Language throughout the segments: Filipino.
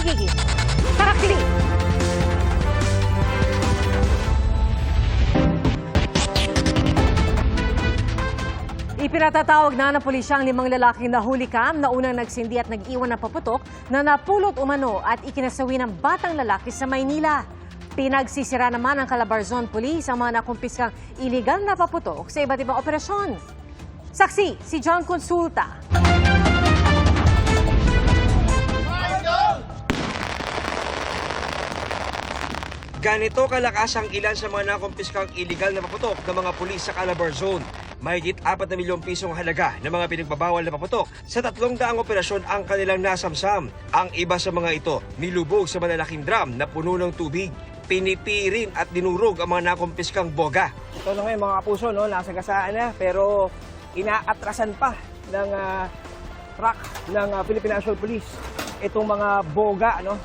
Nakikis. Saksi. Ipinatatawag na ng pulisya ang 5 lalaking nahulikam na unang nagsindi at nag-iwan ng paputok na napulot umano at ikinasawi ng batang lalaki sa Maynila. Pinagsisira naman ng Calabarzon Police ang mga nakumpiskang iligal na paputok sa iba't ibang operasyon. Saksi, si John Consulta. Ganito kalakas ang ilan sa mga nakumpiskang iligal na paputok ng mga pulis sa Calabarzon. Mahigit 4 na milyong pisong halaga ng mga pinagbabawal na paputok sa 300 operasyon ang kanilang nasamsam. Ang iba sa mga ito nilubog sa malalaking drum na puno ng tubig. Pinipirin at dinurog ang mga nakumpiskang boga. Ito na ngayon mga kapuso, no? Nasa gasaan na pero inaatrasan pa ng truck ng Philippine National Police itong mga boga, no?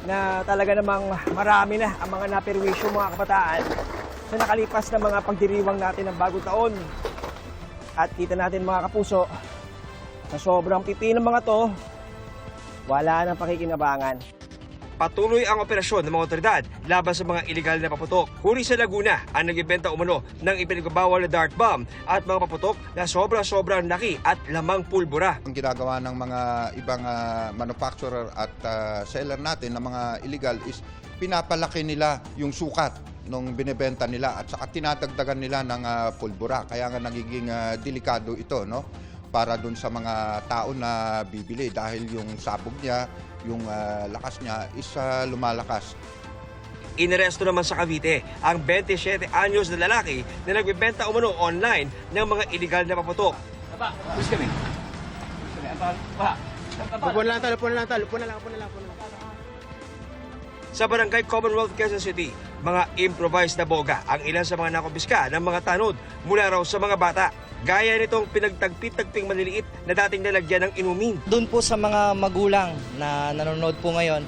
Na talaga namang marami na ang mga naperwisyo mga kabataan sa nakalipas na mga pagdiriwang natin ng bagong taon. At kita natin mga kapuso, sa sobrang pipi ng mga to, wala nang pakikinabangan. Patuloy ang operasyon ng mga otoridad laban sa mga iligal na paputok. Huli sa Laguna ang nagbebenta umano ng ipinagbabawal na dart bomb at mga paputok na sobrang laki at lamang pulbura. Ang ginagawa ng mga ibang manufacturer at seller natin ng mga illegal is pinapalaki nila yung sukat nung binebenta nila at saka tinatagdagan nila ng pulbura. Kaya nga nagiging delikado ito, no? Para dun sa mga tao na bibili dahil yung sabog niya, yung lakas niya is lumalakas. Inaresto naman sa Cavite ang 27 anyos na lalaki na nagbebenta umano online ng mga iligal na paputok. Lupo na lang. Sa barangay Commonwealth, Quezon City, mga improvised na boga ang ilan sa mga nakumpiska ng mga tanod mula raw sa mga bata. Gaya nitong pinagtagpit-tagping maliliit na dating nalagyan ng inumin. Doon po sa mga magulang na nanonood po ngayon,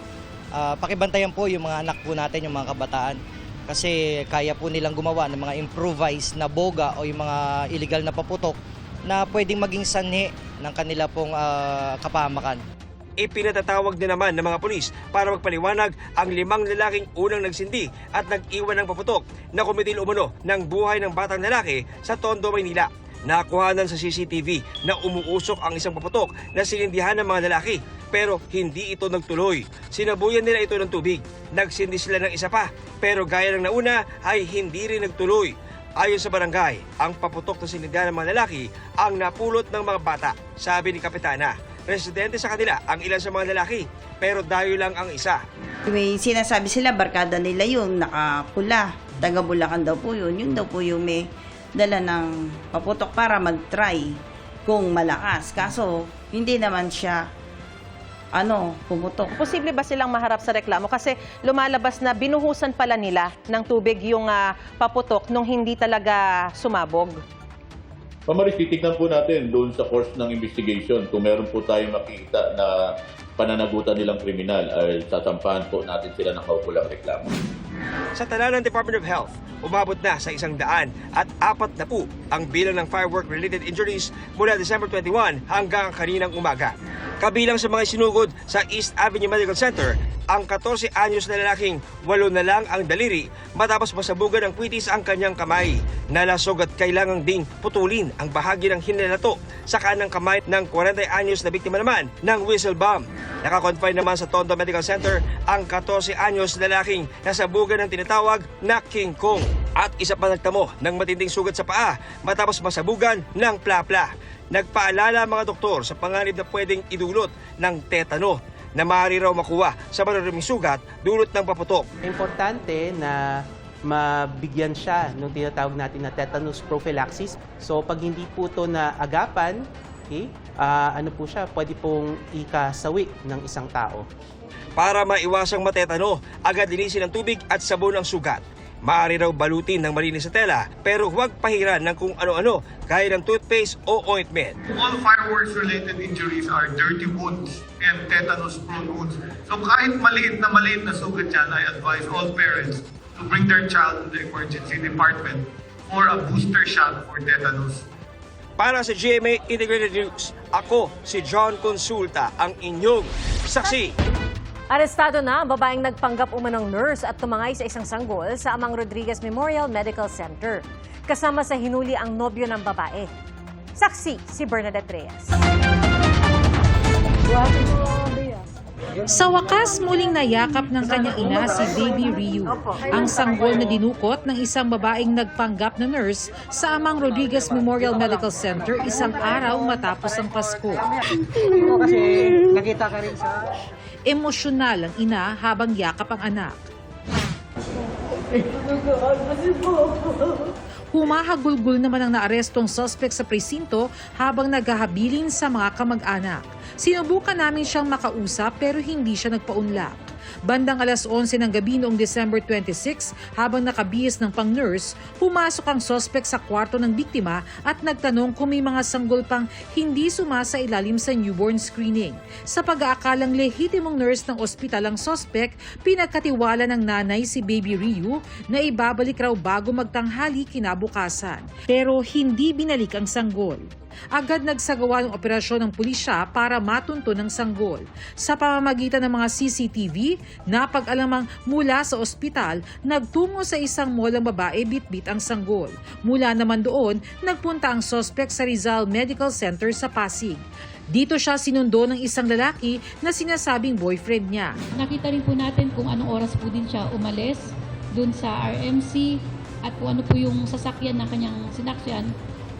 pakibantayan po yung mga anak po natin, yung mga kabataan. Kasi kaya po nilang gumawa ng mga improvised na boga o yung mga illegal na paputok na pwedeng maging sanhi ng kanila pong kapahamakan. Ipinatatawag din naman ng mga pulis para magpaliwanag ang 5 lalaking unang nagsindi at nag-iwan ng paputok na kumitil umano ng buhay ng batang lalaki sa Tondo, Maynila. Nakuhanan sa CCTV na umuusok ang isang paputok na sinindihan ng mga lalaki pero hindi ito nagtuloy. Sinabuyan nila ito ng tubig. Nagsindi sila ng isa pa pero gaya ng nauna ay hindi rin nagtuloy. Ayon sa barangay, ang paputok na sinindihan ng mga lalaki ang napulot ng mga bata. Sabi ni Kapitana, residente sa kanila ang ilan sa mga lalaki pero dayo lang ang isa. May sinasabi sila, barkada nila yun, nakapula. Taga Bulacan daw po yun. Yun daw po yung may dala ng paputok para mag-try kung malakas. Kaso, hindi naman siya pumutok. Posible ba silang maharap sa reklamo? Kasi lumalabas na binuhusan pala nila ng tubig yung paputok nung hindi talaga sumabog. Pamaris, titignan po natin doon sa course ng investigation. Kung meron po tayong makikita na pananagutan nilang kriminal, ay sasampahan po natin sila ng kaukulang reklamo. Sa tala ng Department of Health, umabot na sa 100 at 4 na po ang bilang ng firework-related injuries mula December 21 hanggang kaninang umaga. Kabilang sa mga sinugod sa East Avenue Medical Center, ang 14 anyos na lalaking 8 na lang ang daliri matapos masabugan ng kwitis ang kanyang kamay. Nalasog at kailangang ding putulin ang bahagi ng hinalato sa kanang kamay ng 40 anyos na biktima naman ng whistle bomb. Nakakonfine naman sa Tondo Medical Center ang 14 anyos na lalaking nasabugan ng tinatawag na King Kong at isa pa nagtamo ng matinding sugat sa paa matapos masabugan ng plapla. Nagpaalala ang mga doktor sa panganib na pwedeng idulot ng tetano na maaari raw makuha sa mararaming sugat dulot ng paputok. Importante na mabigyan siya ng tinatawag natin na tetanus prophylaxis. So pag hindi po ito naagapan, okay, po siya, pwede pong ikasawi ng isang tao. Para maiwasang matetano, agad linisin ng tubig at sabon ang sugat. Maaari raw balutin ng malinis sa tela pero huwag pahiran ng kung ano-ano gaya ng toothpaste o ointment. All fireworks-related injuries are dirty wounds and tetanus-prone wounds. So kahit maliit na sugat yan, I advise all parents to bring their child to the emergency department for a booster shot for tetanus. Para sa GMA Integrated News, ako si John Consulta, ang inyong saksi. Arestado na ang babaeng nagpanggap umanong nurse at tumangay sa isang sanggol sa Amang Rodriguez Memorial Medical Center. Kasama sa hinuli ang nobyo ng babae. Saksi si Bernadette Reyes. Sa wakas, muling nayakap ng kanyang ina si Baby Ryu, ang sanggol na dinukot ng isang babaeng nagpanggap na nurse sa Amang Rodriguez Memorial Medical Center isang araw matapos ang Pasko. Kasi nakita ka rin sa... Emosyonal ang ina habang yakap ang anak. Humahagulgul naman ang naarestong suspect sa presinto habang naghahabilin sa mga kamag-anak. Sinubukan namin siyang makausap pero hindi siya nagpaunlak. Bandang alas 11 ng gabi noong December 26, habang nakabihis ng pang-nurse, pumasok ang suspect sa kwarto ng biktima at nagtanong kung may mga sanggol pang hindi sumasa ilalim sa newborn screening. Sa pag-aakalang lehitimong nurse ng ospital ang suspect, pinagkatiwala ng nanay si Baby Ryu na ibabalik raw bago magtanghali kinabukasan. Pero hindi binalik ang sanggol. Agad nagsagawa ng operasyon ng pulisya para matunto ng sanggol. Sa pamamagitan ng mga CCTV, napag-alamang mula sa ospital, nagtungo sa isang mall ang babae bitbit ang sanggol. Mula naman doon, nagpunta ang suspect sa Rizal Medical Center sa Pasig. Dito siya sinundo ng isang lalaki na sinasabing boyfriend niya. Nakita rin po natin kung anong oras po din siya umalis dun sa RMC at kung ano po yung sasakyan na kanyang sinakyan.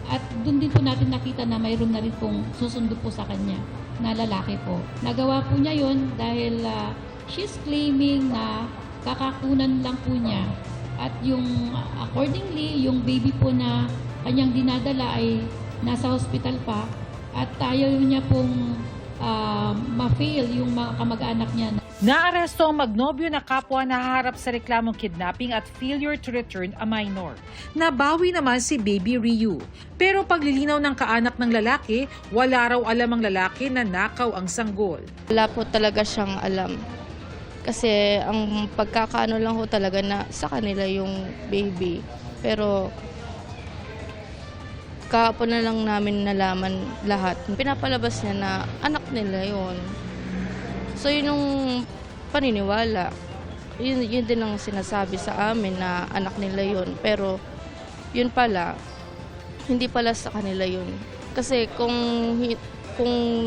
At doon din po natin nakita na mayroon na rin pong susundo po sa kanya na lalaki po. Nagawa po niya yon dahil she's claiming na kakakunan lang po niya. At yung accordingly, yung baby po na kanyang dinadala ay nasa hospital pa. At ayaw niya pong ma-fail yung mga kamag-anak niya. Naaresto ang magnobyo na kapwa na haharap sa reklamong kidnapping at failure to return a minor. Nabawi naman si Baby Ryu. Pero paglilinaw ng kaanak ng lalaki, wala raw alam ang lalaki na nakaw ang sanggol. Wala po talaga siyang alam. Kasi ang pagkakaano lang ho talaga na sa kanila yung baby. Pero kahapon na lang namin nalaman lahat. Pinapalabas niya na anak nila yon. So yun yung paniniwala. Yun din ang sinasabi sa amin na anak nila yun. Pero yun pala, hindi pala sa kanila yun. Kasi kung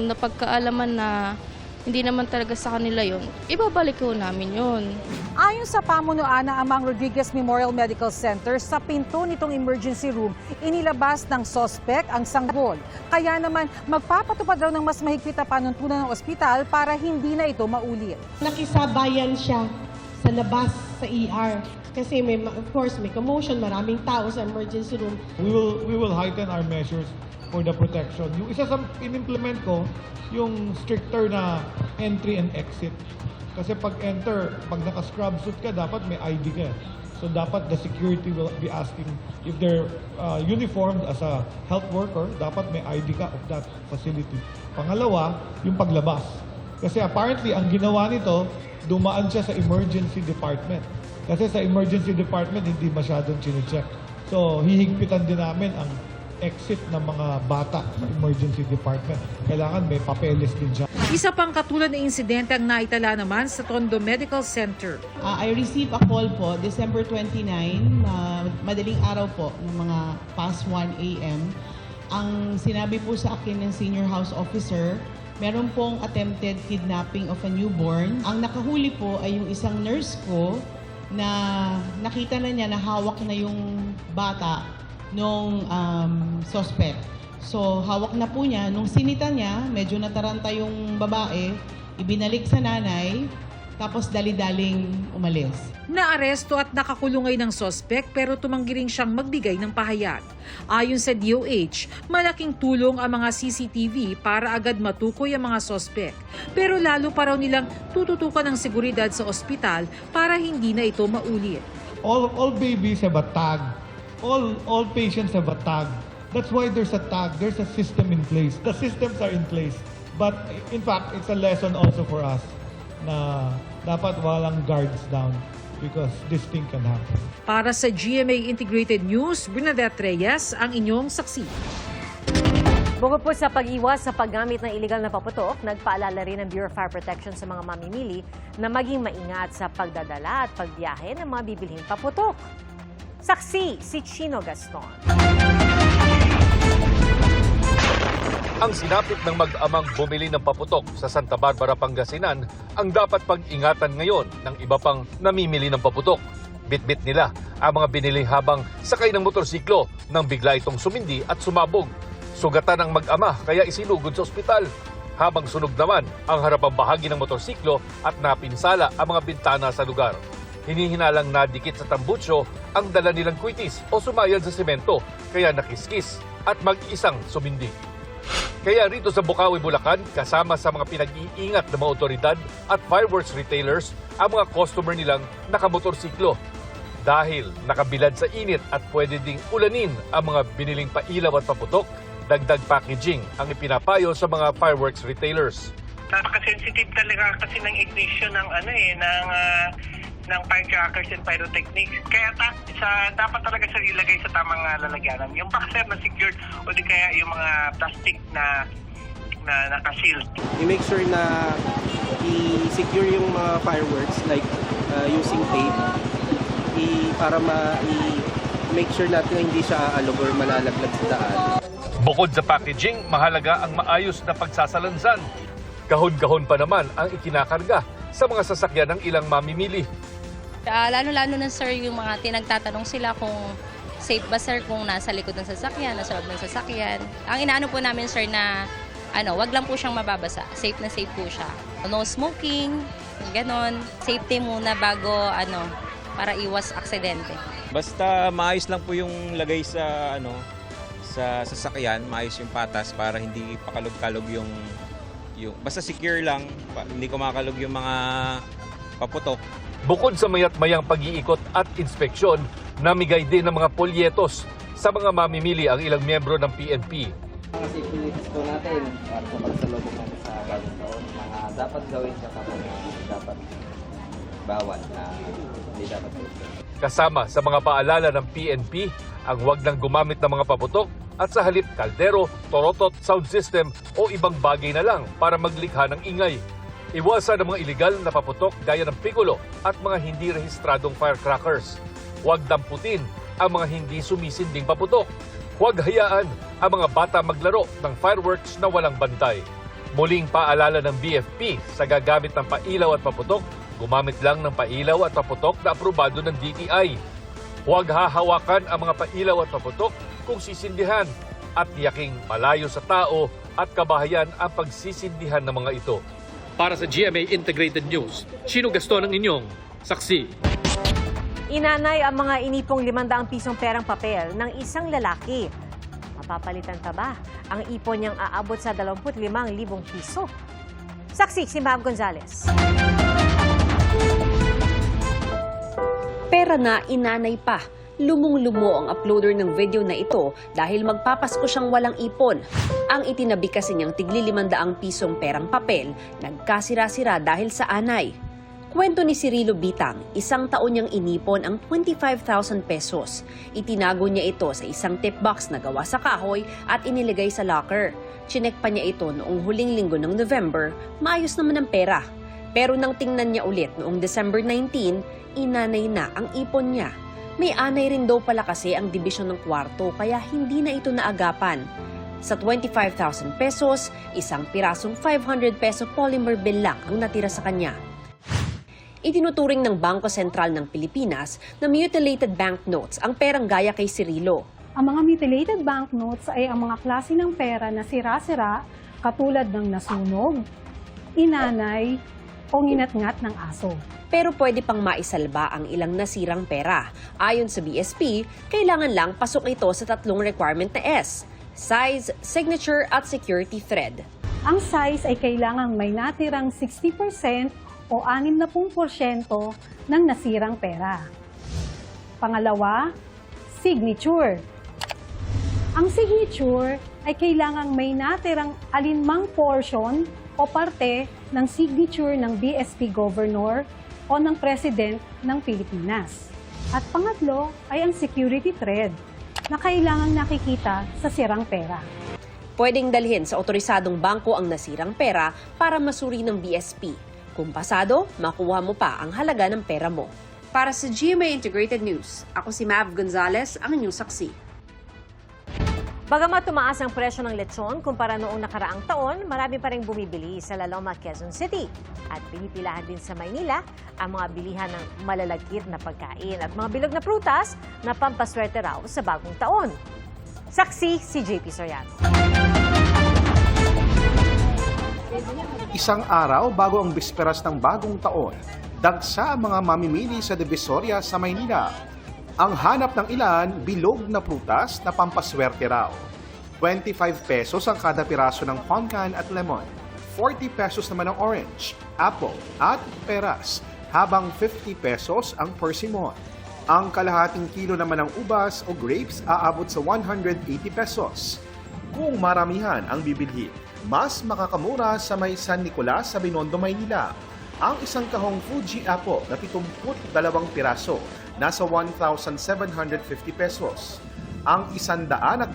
napagkaalaman na hindi naman talaga sa kanila yun, ibabalik ko namin yun. Ayon sa pamunuan ng Amang Rodriguez Memorial Medical Center, sa pinto nitong emergency room, inilabas ng suspect ang sanggol. Kaya naman, magpapatupad raw ng mas mahigpit na panuntunan ng ospital para hindi na ito maulit. Nakisabayan siya sa labas sa ER. Kasi of course, may commotion, maraming tao sa emergency room. We will heighten our measures for the protection. Yung isa sa in-implement ko, yung stricter na entry and exit. Kasi pag enter, pag naka-scrub suit ka, dapat may ID ka. So dapat the security will be asking if they're uniformed as a health worker, dapat may ID ka of that facility. Pangalawa, yung paglabas. Kasi apparently, ang ginawa nito, dumaan siya sa emergency department. Kasi sa emergency department, hindi masyadong chine-check. So hihigpitan din namin ang exit ng mga bata sa emergency department. Kailangan may papeles din siya. Isa pang katulad na insidente ang naitala naman sa Tondo Medical Center. I received a call po, December 29, madaling araw po, ng mga past 1 a.m. Ang sinabi po sa akin ng senior house officer, meron pong attempted kidnapping of a newborn. Ang nakahuli po ay yung isang nurse ko na nakita na niya na hawak na yung bata nung suspect. So, hawak na po niya. Nung sinita niya, medyo nataranta yung babae, ibinalik sa nanay, tapos dali-daling umalis. Naaresto at nakakulong ngayon ng suspect pero tumanggi rin siyang magbigay ng pahayag. Ayon sa DOH, malaking tulong ang mga CCTV para agad matukoy ang mga suspect. Pero lalo pa raw nilang tututukan ng seguridad sa ospital para hindi na ito maulit. All babies have a tag. All patients have a tag. That's why there's a tag. There's a system in place. The systems are in place. But in fact, it's a lesson also for us na dapat walang guards down because this thing can happen. Para sa GMA Integrated News, Bernadette Reyes, ang inyong saksi. Bukod po sa pag-iwas sa paggamit ng iligal na paputok, nagpaalala rin ng Bureau of Fire Protection sa mga mamimili na maging maingat sa pagdadala at pagbiyahe ng mga bibilhing paputok. Saksi si Chino Gaston. Ang sinapit ng mag-amang bumili ng paputok sa Santa Barbara, Pangasinan ang dapat pag-ingatan ngayon ng iba pang namimili ng paputok. Bitbit nila ang mga binili habang sakay ng motorsiklo nang bigla itong sumindi at sumabog. Sugatan ang mag-ama kaya isinugod sa ospital. Habang sunog naman ang harapang bahagi ng motorsiklo at napinsala ang mga bintana sa lugar. Hinihinalang nadikit sa tambutsyo ang dala nilang kwitis o sumayad sa semento kaya nakiskis at mag-isang sumindi. Kaya rito sa Bukawi, Bulacan, kasama sa mga pinag-iingat ng mga otoridad at fireworks retailers ang mga customer nilang nakamotorsiklo. Dahil nakabilad sa init at pwede ding ulanin ang mga biniling pailaw at paputok, dagdag packaging ang ipinapayo sa mga fireworks retailers. Napaka-sensitive talaga kasi ng ignition ng firecrackers and pyrotechnics. Kaya dapat talaga sa ilagay sa tamang lalagyanan. Yung boxer na secured o di kaya yung mga plastic na naka-sealed. I-make sure na i-secure yung mga fireworks like using tape para ma-make sure natin na hindi siya aalog or malalaglag sa daan. Bukod sa packaging, mahalaga ang maayos na pagsasalansan. Kahon-kahon pa naman ang ikinakarga sa mga sasakyan ng ilang mamimili. Lalo-lalo na sir, yung mga tinagtatanong sila kung safe ba sir kung nasa likod ng sasakyan, nasa loob ng sasakyan. Ang inaano po namin sir na wag lang po siyang mababasa. Safe na safe po siya. No smoking, ganon. Safety muna bago para iwas aksidente. Basta maayos lang po yung lagay sa sa sasakyan, maayos yung patas para hindi pakalog-kalog yung basta secure lang, hindi kumakalog yung mga paputok. Bukod sa mayat-mayang pag-iikot at inspeksyon, namigay din ng mga polyetos sa mga mamimili ang ilang miyembro ng PNP. Mga safety needs po natin para sa pagsalubong natin sa bagong taon, mga dapat gawin at mga dapat bawal na hindi dapat gawin. Kasama sa mga paalala ng PNP ang huwag nang gumamit ng mga paputok at sa halip kaldero, torotot, sound system o ibang bagay na lang para maglikha ng ingay. Iwasan ang mga iligal na paputok gaya ng piccolo at mga hindi rehistradong firecrackers. Huwag damputin ang mga hindi sumisinding paputok. Huwag hayaan ang mga bata maglaro ng fireworks na walang bantay. Muling paalala ng BFP sa gagamit ng pailaw at paputok, gumamit lang ng pailaw at paputok na aprobado ng DTI. Huwag hahawakan ang mga pailaw at paputok kung sisindihan at tiyaking malayo sa tao at kabahayan ang pagsisindihan ng mga ito. Para sa GMA Integrated News, Chino Gaston ang inyong saksi. Inanay ang mga inipong 500 pisong perang papel ng isang lalaki. Mapapalitan pa ba ang ipon niyang aabot sa 25,000 piso? Saksi si Ma'am Gonzales. Pera na inanay pa. Lumong-lumo ang uploader ng video na ito dahil magpapasko siyang walang ipon. Ang itinabi kasi niyang tigli 500 pisong perang papel, nagkasira-sira dahil sa anay. Kwento ni Cirilo Bitang, 1 taon niyang inipon ang 25,000 pesos. Itinago niya ito sa isang tip box na gawa sa kahoy at inilagay sa locker. Chinek pa niya ito noong huling linggo ng November, maayos naman ang pera. Pero nang tingnan niya ulit noong December 19, inanay na ang ipon niya. May anay rin daw pala kasi ang dibisyon ng kwarto kaya hindi na ito naagapan. Sa 25,000 pesos, isang pirasong 500 peso polymer bill lang ang natira sa kanya. Itinuturing ng Bangko Sentral ng Pilipinas na mutilated banknotes ang perang gaya kay Cirilo. Ang mga mutilated banknotes ay ang mga klase ng pera na sira-sira katulad ng nasunog, inanay, o nginat-ngat ng aso. Pero pwede pang maisalba ang ilang nasirang pera. Ayon sa BSP, kailangan lang pasok ito sa 3 requirement na S: size, signature at security thread. Ang size ay kailangang may natirang 60% o 60% ng nasirang pera. Pangalawa, signature. Ang signature ay kailangang may natirang alinmang portion o parte ng signature ng BSP Governor o ng President ng Pilipinas. At pangatlo ay ang security thread na kailangang nakikita sa sirang pera. Pwedeng dalhin sa otorisadong bangko ang nasirang pera para masuri ng BSP. Kung pasado, makuha mo pa ang halaga ng pera mo. Para sa GMA Integrated News, ako si Mav Gonzalez, ang inyong saksi. Bagamat tumaas ang presyo ng lechon kumpara noong nakaraang taon, marami pa rin bumibili sa La Loma, Quezon City. At pinipilahan din sa Maynila ang mga bilihan ng malalagkit na pagkain at mga bilog na prutas na pampaswerte raw sa bagong taon. Saksi si JP Soriano. Isang araw bago ang bisperas ng bagong taon, dagsa ang mga mamimili sa Divisoria sa Maynila. Ang hanap ng ilan, bilog na prutas na pampaswerte raw. 25 pesos ang kada piraso ng puncan at lemon. 40 pesos naman ang orange, apple at peras, habang 50 pesos ang persimmon. Ang kalahating kilo naman ng ubas o grapes aabot sa 180 pesos. Kung maramihan ang bibilhin, mas makakamura sa may San Nicolas sa Binondo, Maynila. Ang isang kahong Fuji apple na 72 piraso, nasa 1,750 pesos. Ang 120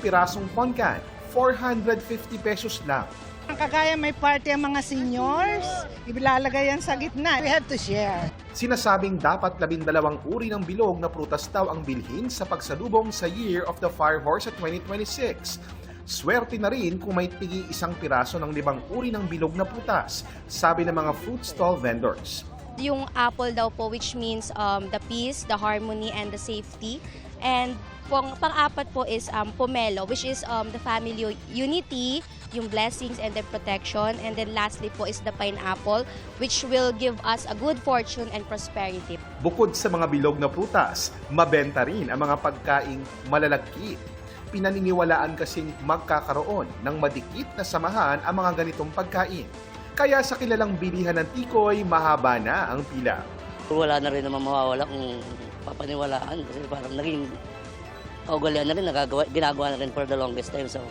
pirasong puncan, 450 pesos lang. Kagaya may party ang mga seniors, ilalagay yan sa gitna. We have to share. Sinasabing dapat 12 uri ng bilog na prutas daw ang bilhin sa pagsalubong sa Year of the Fire Horse at 2026. Swerte na rin kung may tigi 1 piraso ng 5 uri ng bilog na prutas, sabi ng mga fruit stall vendors. Yung apple daw po, which means the peace, the harmony, and the safety. And pang-apat po is pomelo, which is the family unity, yung blessings and the protection. And then lastly po is the pineapple, which will give us a good fortune and prosperity. Bukod sa mga bilog na prutas, mabenta rin ang mga pagkaing malalagkit. Pinaniniwalaan kasing magkakaroon ng madikit na samahan ang mga ganitong pagkain. Kaya sa kilalang bilihan ng tikoy, mahaba na ang pila. Wala na rin naman mawawala kung papaniwalaan kasi parang naging kaugalian na rin, ginagawa na rin for the longest time. So,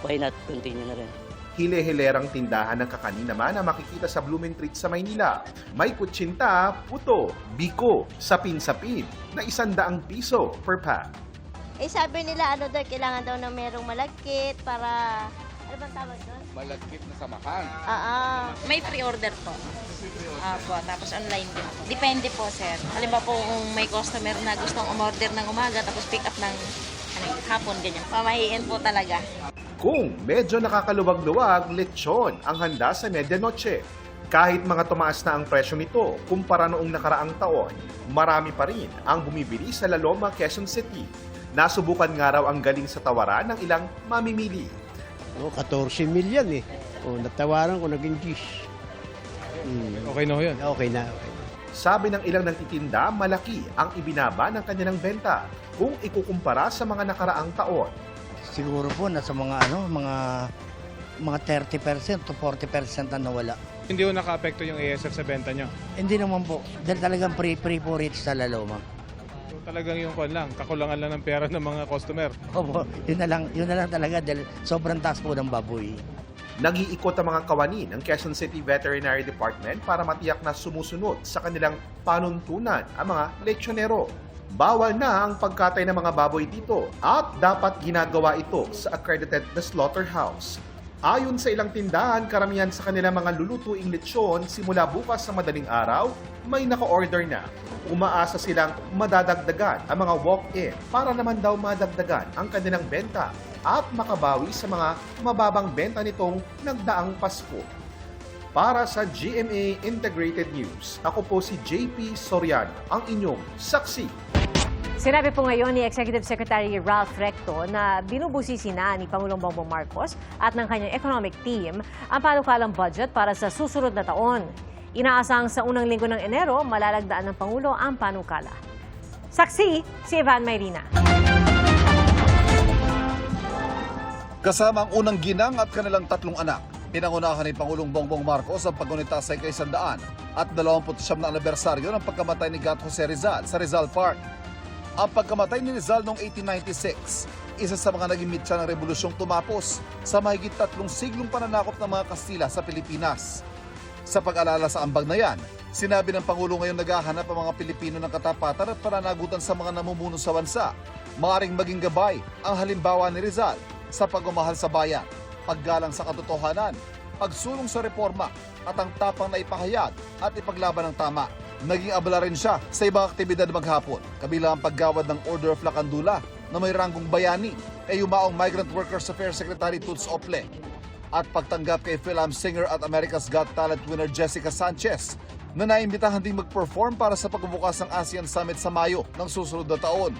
why not continue na rin? Hile-hilerang tindahan ng kakanin naman na makikita sa Blooming Treat sa Maynila. May kutsinta, puto, biko, sapin-sapin na 100 piso per pack. Eh sabi nila kailangan daw na merong malagkit para, ano bang tawag doon? Malagkit na samahan. May pre-order po. Tapos online din po. Depende po, sir. Halimbawa po kung may customer na gustong umorder ng umaga tapos pick up ng hapon, ganyan. Pamahiin po talaga. Kung medyo nakakaluwag-luwag, lechon ang handa sa medianoche. Kahit mga tumaas na ang presyo nito kumpara noong nakaraang taon, marami pa rin ang bumibili sa La Loma, Quezon City. Nasubukan nga raw ang galing sa tawaran ng ilang mamimili. 14 million eh. Natawaran ko, naging 10. Okay na ho yun? Okay na. Sabi ng ilang nagtitinda, malaki ang ibinaba ng kanilang benta kung ikukumpara sa mga nakaraang taon. Siguro po nasa mga 30% to 40% na nawala. Hindi ho naka-apekto yung ASF sa benta nyo? Hindi naman po. Dahil talagang free po rito sa La Loma. Talagang yung kakulangan lang ng pera ng mga customer. Opo, yun na lang talaga dahil sobrang taas po ng baboy. Nag-iikot ang mga kawani ng Quezon City Veterinary Department para matiyak na sumusunod sa kanilang panuntunan ang mga lechonero. Bawal na ang pagkatay ng mga baboy dito at dapat ginagawa ito sa accredited na slaughterhouse. Ayon sa ilang tindahan, karamihan sa kanilang mga lulutuing lechon simula bukas sa madaling araw, may naka-order na. Umaasa silang madadagdagan ang mga walk-in para naman daw madagdagan ang kanilang benta at makabawi sa mga mababang benta nitong nagdaang Pasko. Para sa GMA Integrated News, ako po si JP Soriano, ang inyong saksi. Sinabi po ngayon ni Executive Secretary Ralph Recto na binubusisi na ni Pangulong Bongbong Marcos at ng kanyang economic team ang panukalang budget para sa susunod na taon. Inaasang sa unang linggo ng Enero, malalagdaan ng Pangulo ang panukala. Saksi, si Evan Mayrina. Kasama ang unang ginang at kanilang 3 anak, pinangunahan ni Pangulong Bongbong Marcos ang paggunita sa ika-100 at 29 na anibersaryo ng pagkamatay ni Gat Jose Rizal sa Rizal Park. Ang pagkamatay ni Rizal noong 1896, isa sa mga naging mitya ng revolusyong tumapos sa mahigit 3 siglong pananakop ng mga Kastila sa Pilipinas. Sa pag-alala sa ambag na yan, sinabi ng Pangulo ngayon naghahanap ang mga Pilipino ng katapatan at pananagutan sa mga namumuno sa bansa. Maaring maging gabay ang halimbawa ni Rizal sa pagmamahal sa bayan, paggalang sa katotohanan, pagsulong sa reforma at ang tapang na ipahayag at ipaglaban ng tama. Naging abala rin siya sa ibang aktibidad maghapon, kabilang ang paggawad ng Order of Lacandula na may ranggong bayani kay yumaong Migrant Workers Affairs Secretary Toots Ople at pagtanggap kay film singer at America's Got Talent winner Jessica Sanchez na naimbitahan ding mag-perform para sa pagbubukas ng ASEAN Summit sa Mayo ng susunod na taon.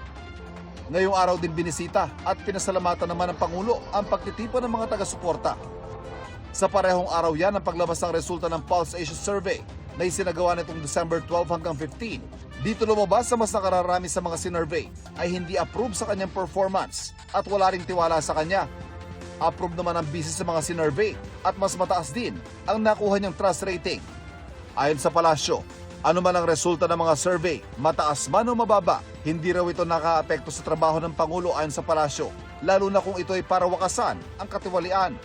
Ngayong araw din binisita at pinasalamatan naman ng Pangulo ang pagtitipon ng mga taga-suporta. Sa parehong araw yan ang paglabas ng resulta ng Pulse Asia Survey na isinagawa nitong December 12 hanggang 15. Dito lumabas sa mas nakararami sa mga sinurvey ay hindi approve sa kanyang performance at wala ring tiwala sa kanya. Approve naman ang busy sa mga sinurvey at mas mataas din ang nakuha niyang trust rating. Ayon sa palasyo, ano man ang resulta ng mga survey, mataas man o mababa, hindi raw ito nakaapekto sa trabaho ng Pangulo ayon sa palasyo, lalo na kung ito ay para wakasan ang katiwalian.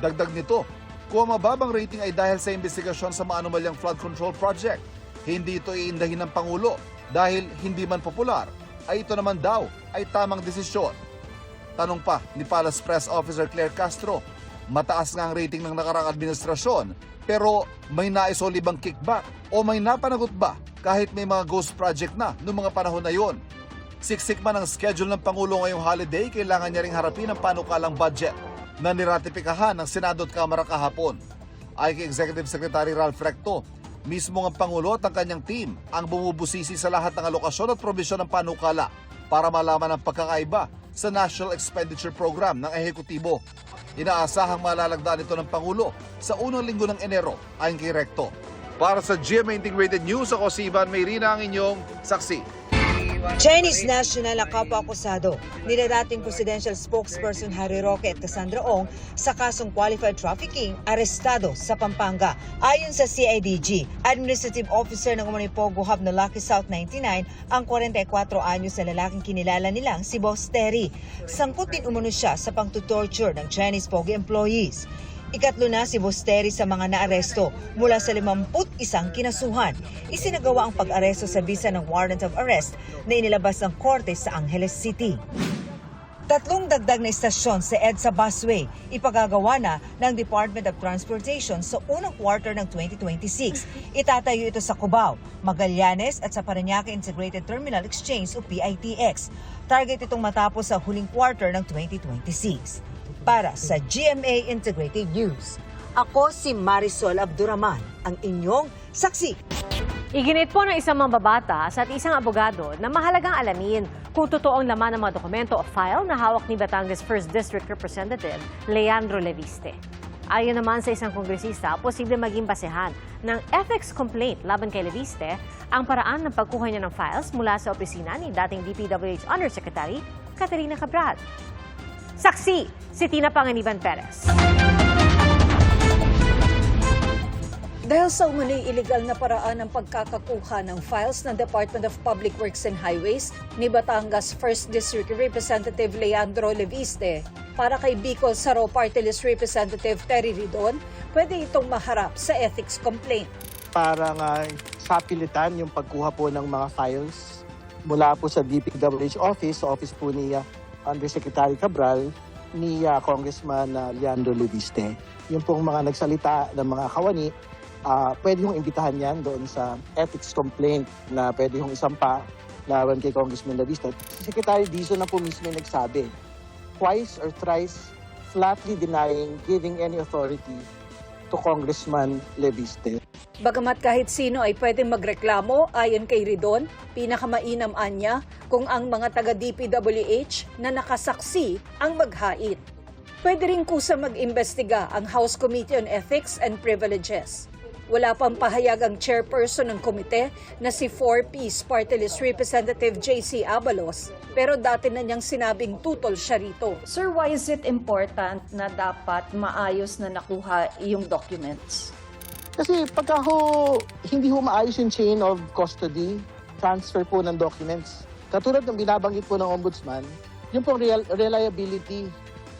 Dagdag nito, kung mababang rating ay dahil sa investigasyon sa maanumalyang flood control project, hindi ito iindahin ng Pangulo dahil hindi man popular, ay ito naman daw ay tamang desisyon. Tanong pa ni Palace Press Officer Claire Castro, mataas nga ang rating ng nakarang administrasyon, pero may nais o libang kickback o may napanagot ba kahit may mga ghost project na noong mga panahon na yon? Siksik man ang schedule ng Pangulo ngayong holiday, kailangan niya ring harapin ang panukalang budget na niratipikahan ng Senado at Kamara kahapon. Ayon kay Executive Secretary Ralph Recto, mismo ang Pangulo at ang kanyang team ang bumubusisi sa lahat ng alokasyon at probisyon ng panukala para malaman ang pagkakaiba sa National Expenditure Program ng Ehekutibo. Inaasahang malalagdaan ito ng Pangulo sa unang linggo ng Enero, ayon kay Recto. Para sa GMA Integrated News, ako si Ivan Mayrina, ang inyong saksi. Chinese national ang kapwa-akusado nila dating presidential spokesperson Harry Roque at Cassandra Ong sa kasong qualified trafficking, arestado sa Pampanga. Ayon sa CIDG, Administrative Officer ng umano'y Pogo Hub na Lucky South 99 ang 44 anyos na lalaking kinilala nilang si Boss Terry. Sangkot din umano siya sa pangtutorture ng Chinese Pogo employees. Ikatlo na si Boss Terry sa mga naaresto mula sa 51 kinasuhan. Isinagawa ang pag-aresto sa bisa ng warrant of arrest na inilabas ng korte sa Angeles City. 3 dagdag na istasyon sa EDSA Busway ipagagawa na ng Department of Transportation sa unang quarter ng 2026. Itatayo ito sa Cubao, Magallanes at sa Parañaque Integrated Terminal Exchange o PITX. Target itong matapos sa huling quarter ng 2026. Para sa GMA Integrated News, ako si Marisol Abduraman, ang inyong saksi. Iginit po ng isang mambabatas at isang abogado na mahalagang alamin kung totoong laman ng mga dokumento o file na hawak ni Batangas 1st District Representative Leandro Leviste. Ayon naman sa isang kongresista, posible maging basehan ng ethics complaint laban kay Leviste ang paraan ng pagkuha niya ng files mula sa opisina ni dating DPWH Undersecretary Caterina Cabral. Saksi, si Tina Panganiban Perez. Dahil sa umano'y iligal na paraan ng pagkakakuha ng files ng Department of Public Works and Highways ni Batangas 1st District Representative Leandro Leviste, para kay Bicol Saro Party List Representative Terry Ridon, pwede itong maharap sa ethics complaint. Para nga sapilitan yung pagkuha po ng mga files mula po sa DPWH office, sa office po ni Undersecretary Cabral, ni Congressman Leandro Leviste. Yung pong mga nagsalita ng mga kawani, pwede yung imbitahan yan doon sa ethics complaint na pwede yung isampa laban kay Congressman Leviste. Si Secretary Dizon na po mismo yung nagsabi, twice or thrice flatly denying giving any authority to Congressman Leviste. Bagamat kahit sino ay pwedeng magreklamo, ayon kay Ridon, pinakamainam anya kung ang mga taga-DPWH na nakasaksi ang maghait. Pwede rin kusa mag-imbestiga ang House Committee on Ethics and Privileges. Wala pang pahayag ang chairperson ng komite na si 4Ps Party List Representative JC Abalos, pero dati na niyang sinabing tutol siya rito. Sir, why is it important na dapat maayos na nakuha yung documents? Kasi pagka hindi maayos yung chain of custody, transfer po ng documents. Katulad ng binabanggit po ng Ombudsman, yung pong reliability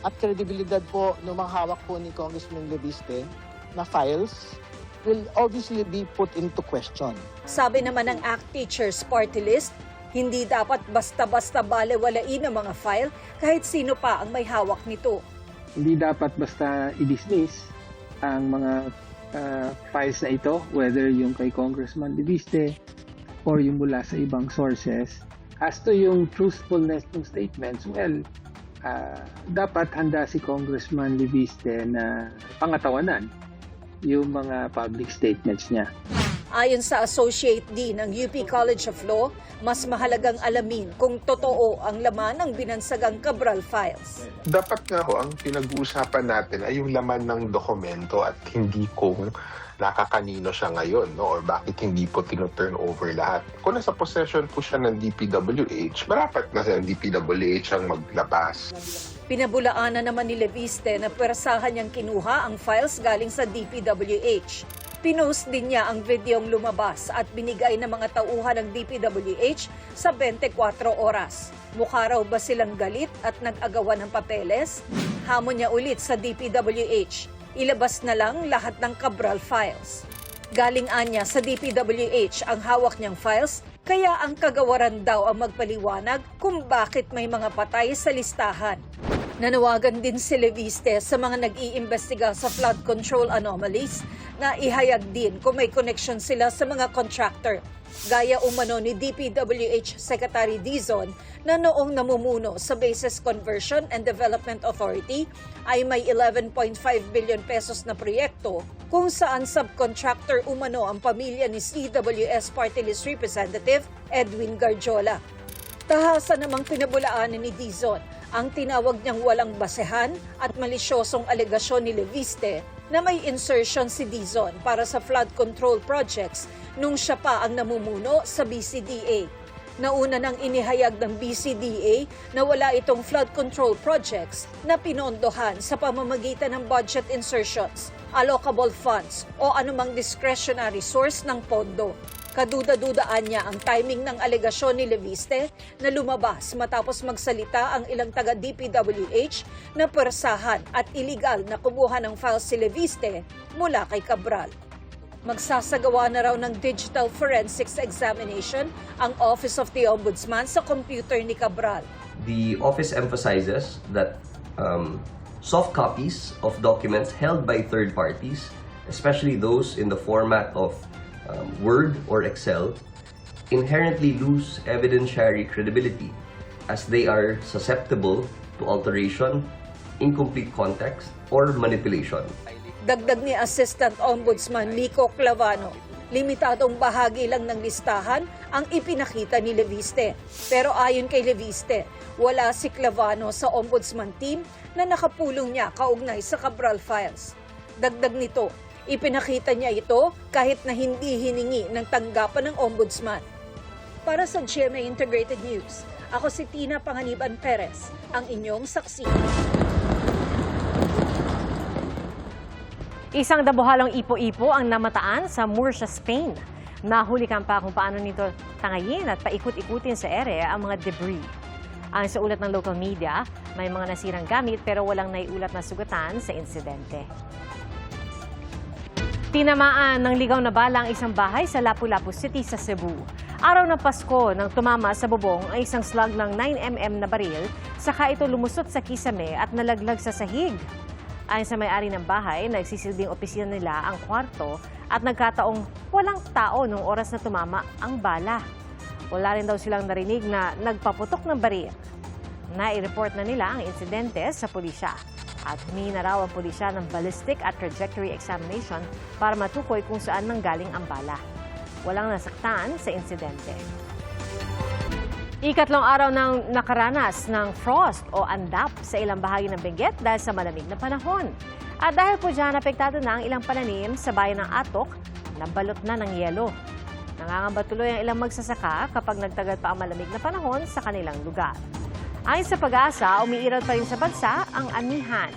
at credibility po ng mga hawak po ni Congressman Leviste na files will obviously be put into question. Sabi naman ng ACT Teachers Party List, Hindi dapat basta-basta balewalain ang mga file kahit sino pa ang may hawak nito. Hindi dapat basta i-dismiss ang mga files na ito, whether yung kay Congressman Leviste or yung mula sa ibang sources. As to yung truthfulness ng statements, well, dapat handa si Congressman Leviste na pangatawanan yung mga public statements niya. Ayon sa Associate Dean ng UP College of Law, mas mahalagang alamin kung totoo ang laman ng binansagang Cabral files. Dapat nga ho, ang pinag-uusapan natin ay yung laman ng dokumento at hindi kung nakakanino siya ngayon, no? Or bakit hindi po tino-turn over lahat. Kung nasa possession po siya ng DPWH, marapat na sa DPWH ang maglabas. Pinabulaanan naman ni Leviste na pwersahan niyang kinuha ang files galing sa DPWH. Pinost din niya ang videong lumabas at binigay ng mga tauhan ng DPWH sa 24 oras. Mukha raw ba silang galit at nag-agawan ng papeles? Hamon niya ulit sa DPWH. Ilabas na lang lahat ng Cabral files. Galing anya sa DPWH ang hawak niyang files, kaya ang kagawaran daw ang magpaliwanag kung bakit may mga patay sa listahan. Nanawagan din si Leviste sa mga nag-iimbestiga sa flood control anomalies na ihayag din kung may connection sila sa mga contractor. Gaya umano ni DPWH Secretary Dizon na noong namumuno sa Bases Conversion and Development Authority ay may 11.5 billion pesos na proyekto kung saan subcontractor umano ang pamilya ni CWS Party List Representative Edwin Garjola. Tahasa namang pinabulaanan ni Dizon ang tinawag niyang walang basehan at malisyosong alegasyon ni Leviste na may insertion si Dizon para sa flood control projects nung siya pa ang namumuno sa BCDA. Nauna nang inihayag ng BCDA na wala itong flood control projects na pinondohan sa pamamagitan ng budget insertions, allocable funds o anumang discretionary source ng pondo. Kaduda-dudaan niya ang timing ng alegasyon ni Leviste na lumabas matapos magsalita ang ilang taga-DPWH na pwersahan at iligal na kumuha ng files si Leviste mula kay Cabral. Magsasagawa na raw ng digital forensics examination ang Office of the Ombudsman sa computer ni Cabral. The office emphasizes that soft copies of documents held by third parties, especially those in the format of Word or Excel, inherently lose evidentiary credibility as they are susceptible to alteration, incomplete context, or manipulation. Dagdag ni Assistant Ombudsman Miko Clavano, limitadong bahagi lang ng listahan ang ipinakita ni Leviste. Pero ayon kay Leviste, wala si Clavano sa Ombudsman team na nakapulong niya kaugnay sa Cabral files. Dagdag nito, ipinakita niya ito kahit na hindi hiningi ng tanggapan ng Ombudsman. Para sa GMA Integrated News, ako si Tina Panganiban Perez, ang inyong saksi. Isang dabuhalong ipo-ipo ang namataan sa Murcia, Spain. Nahulikan pa kung paano nito tangayin at paikot-ikutin sa ere ang mga debris. Ang sa ulat ng local media, may mga nasirang gamit pero walang naiulat na sugatan sa insidente. Tinamaan ng ligaw na bala ang isang bahay sa Lapu-Lapu City sa Cebu. Araw ng Pasko nang tumama sa bubong ang isang slug ng 9mm na baril, saka ito lumusot sa kisame at nalaglag sa sahig. Ayon sa may-ari ng bahay, nagsisilbing opisina nila ang kwarto at nagkataong walang tao nung oras na tumama ang bala. Wala rin daw silang narinig na nagpaputok ng baril. Nai-report na nila ang insidente sa pulisya. At humingi na raw ang pulisya ng ballistic at trajectory examination para matukoy kung saan nanggaling ang bala. Walang nasaktan sa insidente. Ikatlong araw nang nakaranas ng frost o andap sa ilang bahagi ng Benguet dahil sa malamig na panahon. At dahil po dyan, apektado na ang ilang pananim sa bayan ng Atok na balot na ng yelo. Nangangamba tuloy ang ilang magsasaka kapag nagtagal pa ang malamig na panahon sa kanilang lugar. Ayon sa Pag-asa, umiiral pa rin sa bansa ang anihan,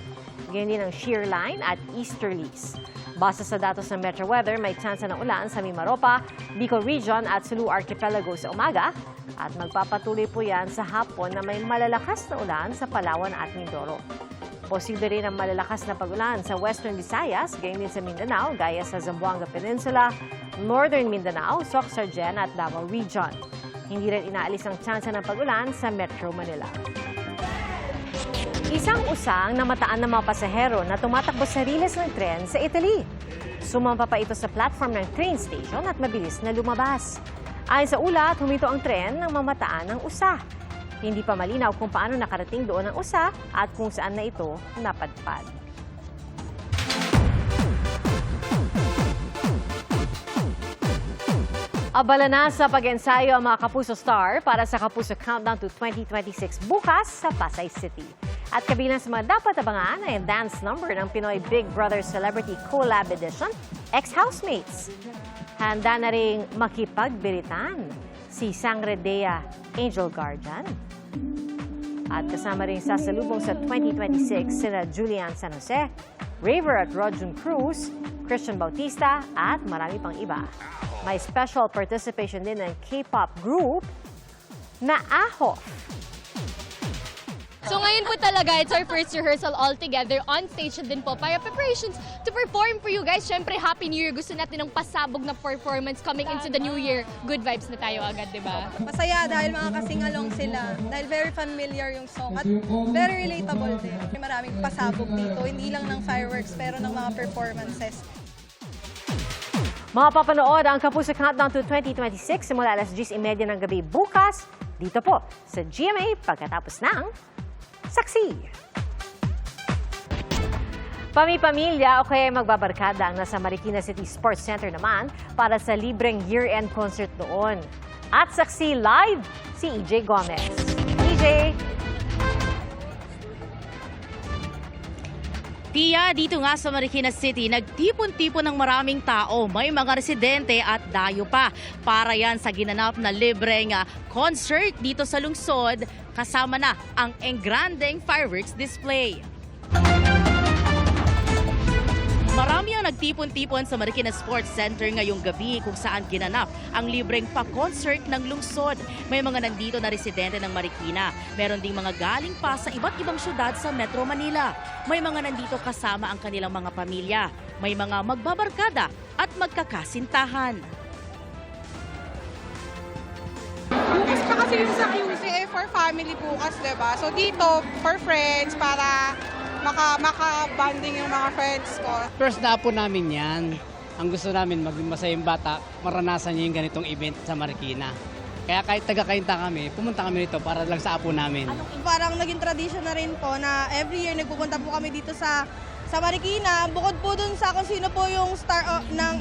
ganyan din ang shear line at easterlies. Base sa datos ng Metro Weather, may tsansa ng ulan sa Mimaropa, Bicol Region at Sulu Archipelago sa umaga at magpapatuloy po yan sa hapon na may malalakas na ulan sa Palawan at Mindoro. Posible rin ang malalakas na pag-ulan sa Western Visayas, ganyan din sa Mindanao, gaya sa Zamboanga Peninsula, Northern Mindanao, Soc, Sargen at Davao Region. Hindi rin inaalis ang tsansa ng pag-ulan sa Metro Manila. Isang usang namataan ng mga pasahero na tumatakbo sa riles ng tren sa Italy. Sumampa pa ito sa platform ng train station at mabilis na lumabas. Ayon sa ulat, huminto ang tren nang mamataan ng usa. Hindi pa malinaw kung paano nakarating doon ang usa at kung saan na ito napadpad. Abala na sa pag-ensayo ang mga Kapuso Star para sa Kapuso Countdown to 2026 bukas sa Pasay City. At kabilang sa mga dapat abangan ay ang dance number ng Pinoy Big Brother Celebrity Collab Edition, Ex-Housemates. Handa na ring makipagbiritan si Sangre Dea, Angel Guardian. At kasama rin sasalubong sa 2026 sina Julian San Jose, Raver at Rodjun Cruz, Christian Bautista at marami pang iba. May special participation din ng K-pop group na AHO. So ngayon po talaga, it's our first rehearsal all together on stage din po para preparations to perform for you guys. Siyempre, Happy New Year. Gusto natin ng pasabog na performance coming into the new year. Good vibes na tayo agad, di ba? Masaya dahil mga kasing-along sila. Dahil very familiar yung song at very relatable din. Maraming pasabog dito, hindi lang ng fireworks pero ng mga performances. Mapapanood ang Kapuso Countdown to 2026 simula alas 10:30 ng gabi bukas dito po sa GMA pagkatapos ng Saksi. Pami-pamilya o kaya magbabarkada ang nasa Marikina City Sports Center naman para sa libreng year-end concert doon. At Saksi live si EJ Gomez. EJ! Tia, dito nga sa Marikina City, nagtipon-tipon ng maraming tao. May mga residente at dayo pa. Para yan sa ginanap na libreng concert dito sa lungsod, kasama na ang engrandeng fireworks display. Marami ang nagtipon-tipon sa Marikina Sports Center ngayong gabi kung saan ginanap ang libreng pa-concert ng lungsod. May mga nandito na residente ng Marikina. Meron ding mga galing pa sa iba't ibang syudad sa Metro Manila. May mga nandito kasama ang kanilang mga pamilya. May mga magbabarkada at magkakasintahan. Bukas pa kasi dito sa QC for family bukas, diba? So dito, for friends, para maka-bonding yung mga friends ko. First na po namin yan. Ang gusto namin, maging masayang bata, maranasan niyo yung ganitong event sa Marikina. Kaya kahit taga-Cainta kami, pumunta kami dito para lang sa apo namin. Parang naging tradition na rin po na every year nagpupunta po kami dito sa Marikina. Bukod po dun sa kung sino po yung star ng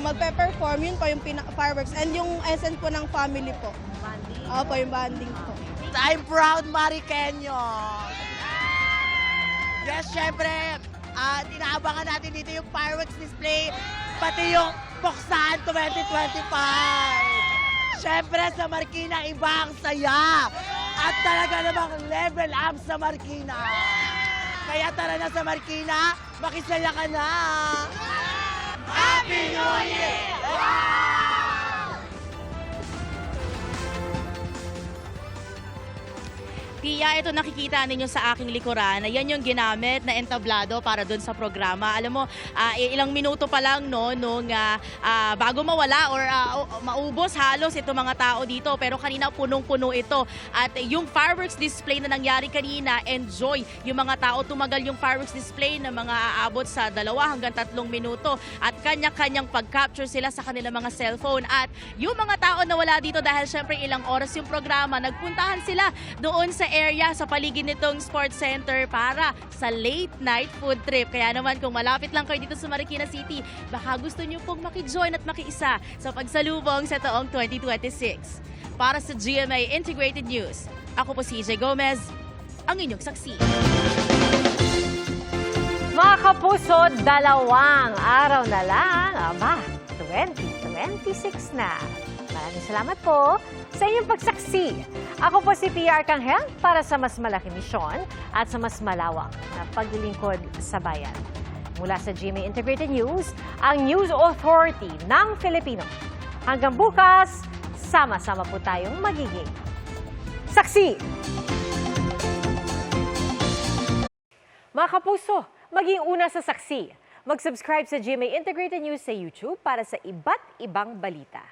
magpe-perform, yun po yung fireworks and yung essence po ng family po. Bonding? Opo, yung bonding po. I'm proud Marikenyo! Yes, syempre, inaabangan natin dito yung fireworks display, pati yung Buksan 2025. Syempre, sa Marikina, iba ang saya. At talaga namang level up sa Marikina. Kaya tara na sa Marikina, makisaya ka na. Happy New Year! Tia, ito nakikita ninyo sa aking likuran na yan yung ginamit na entablado para doon sa programa. Alam mo, ilang minuto pa lang no, nung bago mawala or maubos halos itong mga tao dito. Pero kanina punong-puno ito. At yung fireworks display na nangyari kanina, enjoy yung mga tao. Tumagal yung fireworks display na mga aabot sa 2 hanggang 3 minuto. At kanya-kanyang pag-capture sila sa kanilang mga cellphone. At yung mga tao na wala dito dahil syempre ilang oras yung programa, nagpuntahan sila doon sa area sa paligid nitong sports center para sa late night food trip. Kaya naman kung malapit lang kayo dito sa Marikina City, baka gusto nyo pong makijoin at makiisa sa pagsalubong sa taong 2026. Para sa GMA Integrated News, ako po si EJ Gomez, ang inyong saksi. Mga kapuso, 2 araw na lang. Aba, 2026 na. Maraming salamat po sa inyong pagsaksi. Ako po si PR Arcangel para sa mas malaking misyon at sa mas malawak na paglilingkod sa bayan. Mula sa GMA Integrated News, ang News Authority ng Filipino. Hanggang bukas, sama-sama po tayong magiging saksi. Mga kapuso, maging una sa saksi. Mag-subscribe sa GMA Integrated News sa YouTube para sa iba't ibang balita.